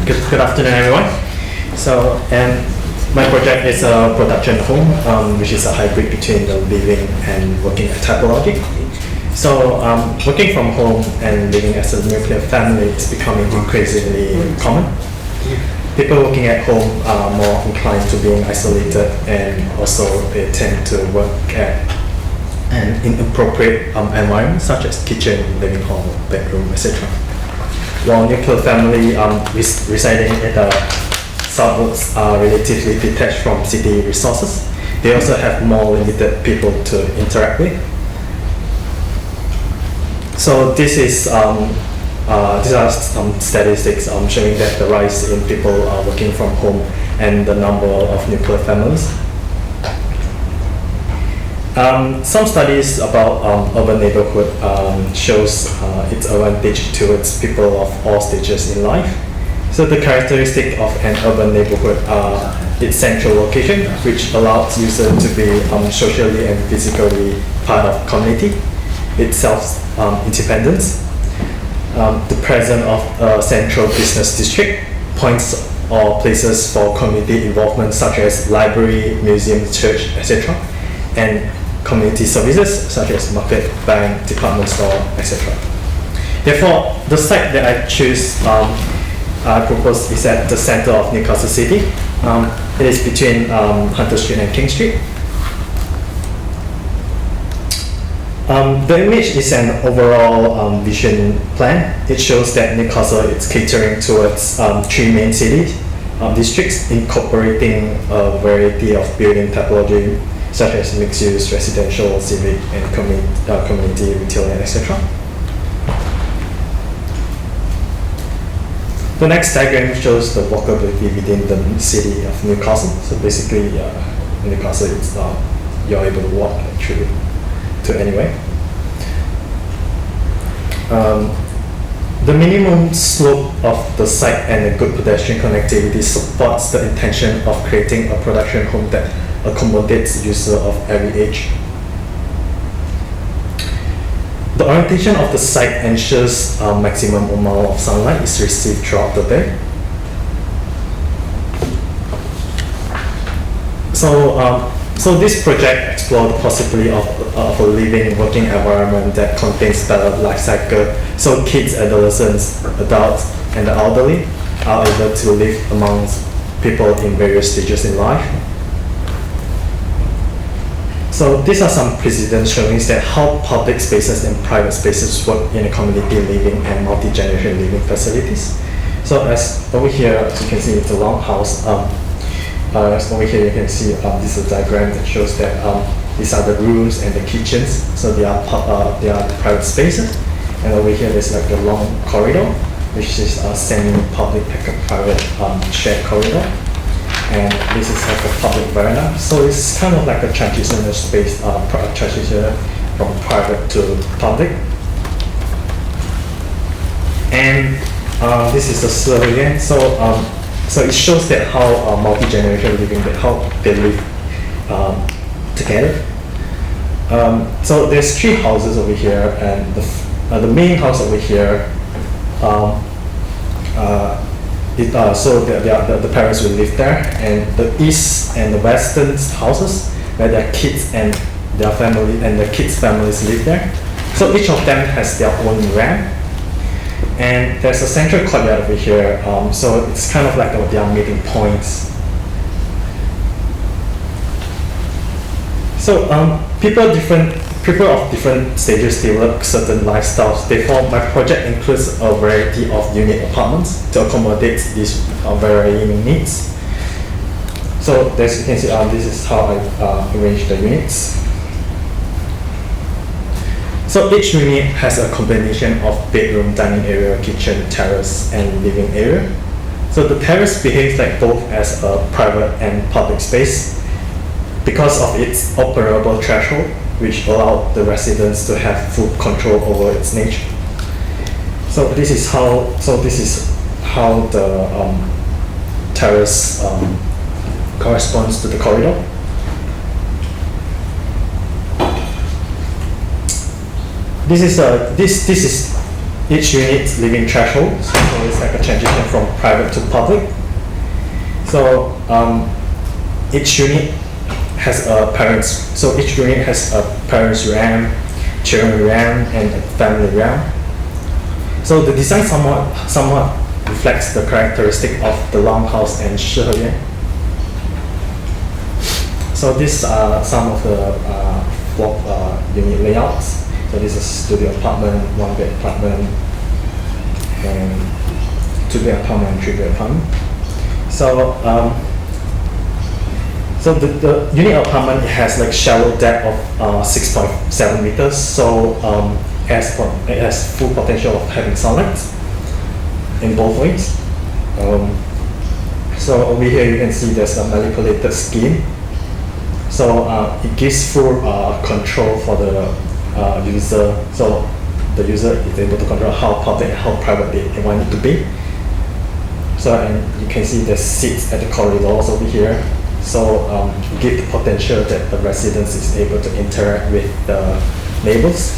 Good afternoon, everyone. And my project is a production home, which is a hybrid between the living and working typology. Working from home and living as a nuclear family is becoming increasingly common. People working at home are more inclined to being isolated, and also they tend to work at an inappropriate environment, such as kitchen, living hall, bedroom, etc. While nuclear family residing in the suburbs are relatively detached from city resources, they also have more limited people to interact with. So these are some statistics showing that the rise in people working from home and the number of nuclear families. Some studies about urban neighborhood shows its advantage towards people of all stages in life. So the characteristic of an urban neighborhood are its central location, which allows users to be socially and physically part of community, its self-independence, the presence of a central business district, points or places for community involvement such as library, museum, church, etc., and community services such as market, bank, department store, etc. Therefore, the site that I choose, I propose is at the center of Newcastle City. It is between Hunter Street and King Street. The image is an overall vision plan. It shows that Newcastle is catering towards three main city districts, incorporating a variety of building typology such as mixed use, residential, civic, and community, retail, and etc. The next diagram shows the walkability within the city of Newcastle. So basically, Newcastle is you're able to walk actually to anywhere. The minimum slope of the site and a good pedestrian connectivity supports the intention of creating a production home that accommodates users of every age. The orientation of the site ensures a maximum amount of sunlight is received throughout the day. So this project explored the possibility of a living, working environment that contains better life cycle, so kids, adolescents, adults, and the elderly are able to live amongst people in various stages in life. So these are some precedents showing that how public spaces and private spaces work in a community living and multi-generation living facilities. So as over here, as you can see, it's a long house. Over here you can see this is a diagram that shows that these are the rooms and the kitchens. So they are private spaces. And over here there's like a long corridor, which is a semi-public private shared corridor. And this is like a public veranda. So it's kind of like a transitional space, transition from private to public. And this is the slab again. So it shows that how multi-generational living, that how they live together. So there's three houses over here, and the main house over here. So the parents will live there, and the east and the western houses where their kids and their family and the kids' families live there. So each of them has their own ramp, and there's a central courtyard over here. So it's kind of like their meeting points. So people of different stages develop certain lifestyles. Therefore, my project includes a variety of unit apartments to accommodate these varying needs. So as you can see, this is how I arrange the units. So each unit has a combination of bedroom, dining area, kitchen, terrace, and living area. So the terrace behaves like both as a private and public space because of its operable threshold, which allow the residents to have full control over its nature. So this is how the terrace corresponds to the corridor. This is each unit's living threshold. So it's like a transition from private to public. So each unit has a parents. So each unit has a parents realm, children realm, and a family realm. So the design somewhat reflects the characteristic of the longhouse and Shiheyuan. So these are some of the unit layouts. So this is studio apartment, one bed apartment, and two bed apartment, and three bed apartment. So the unit apartment has like shallow depth of 6.7 meters. So it has full potential of having sunlight in both ways. So over here you can see there's a manipulated scheme. So it gives full control for the user. So the user is able to control how public and how private they want it to be. So and you can see the seats at the corridors over here. So give the potential that the residents is able to interact with the neighbors.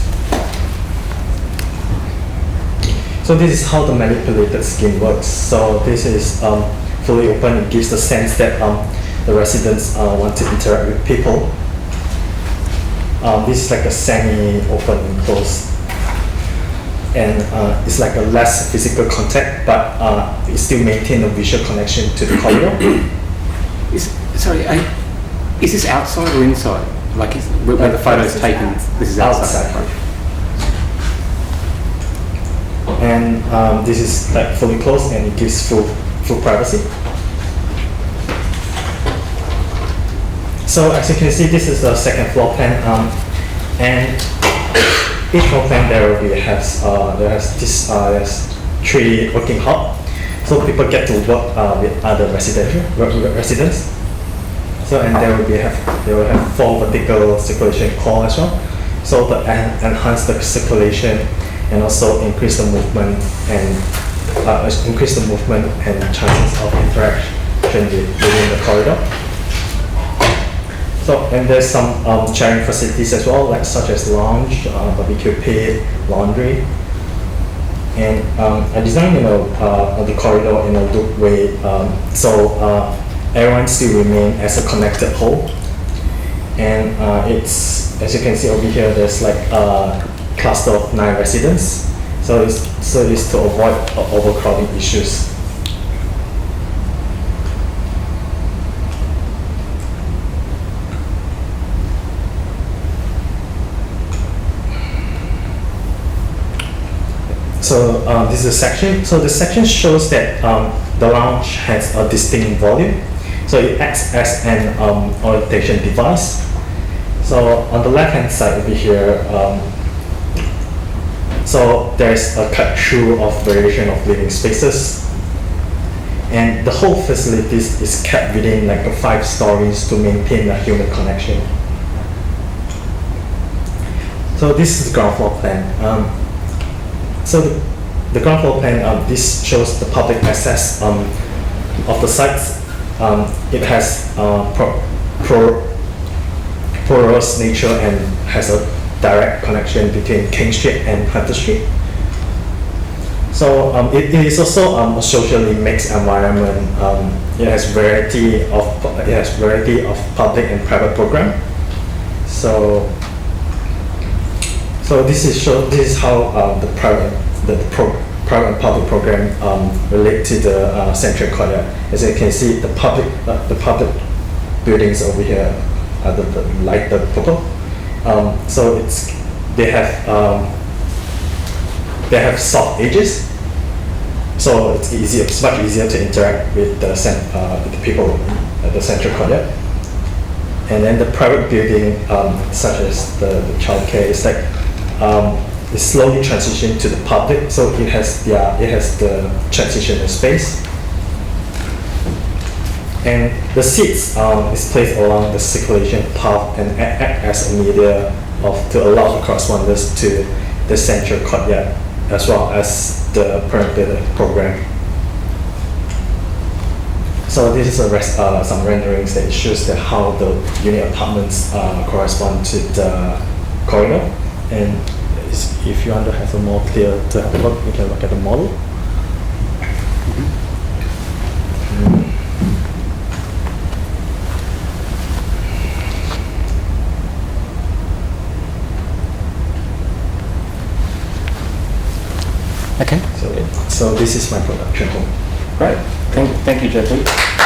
So this is how the manipulated scheme works. So this is fully open. It gives the sense that the residents want to interact with people. This is like a semi-open and closed. And it's like a less physical contact, but it still maintain a visual connection to the corridor. Is this outside or inside? Like where the photo is taken, this is outside. And this is like fully closed, and it gives full privacy. So as you can see, this is the second floor plan, and each floor plan there has three working hub, so people get to work with other residents. So and they will have 4 vertical circulation core as well, so to enhance the circulation and also increase the movement and chances of interaction within the corridor. So and there's some sharing facilities as well, like such as lounge, barbecue pit, laundry, and I designed the corridor in a loop way, so everyone still remain as a connected whole. And it's, as you can see over here, there's like a cluster of 9 residents. So it's to avoid overcrowding issues. So this is a section. So the section shows that the lounge has a distinct volume. So it acts as an orientation device. So on the left-hand side over here, so there's a cut through of variation of living spaces. And the whole facilities is kept within like 5 stories to maintain a human connection. So this is the ground floor plan. So the ground floor plan, this shows the public access of the sites. It has porous nature and has a direct connection between King Street and Hunter Street. So it is also a socially mixed environment. It has variety of public and private program. So this is how the private and public program relate to the central courtyard. As you can see, the public buildings over here are the lighter purple. So they have soft edges, so it's much easier to interact with the people at the central courtyard. And then the private building, such as the childcare, is like it slowly transitioned to the public, so it has the transitional space. And the seats is placed along the circulation path and act as a media to allow the correspondence to the central courtyard as well as the perimeter program. So this is some renderings that shows how the unit apartments correspond to the corridor, and if you want to have a more clear to have a look, you can look at the model. Okay. So this is my production home. Great. Thank you, Jiak.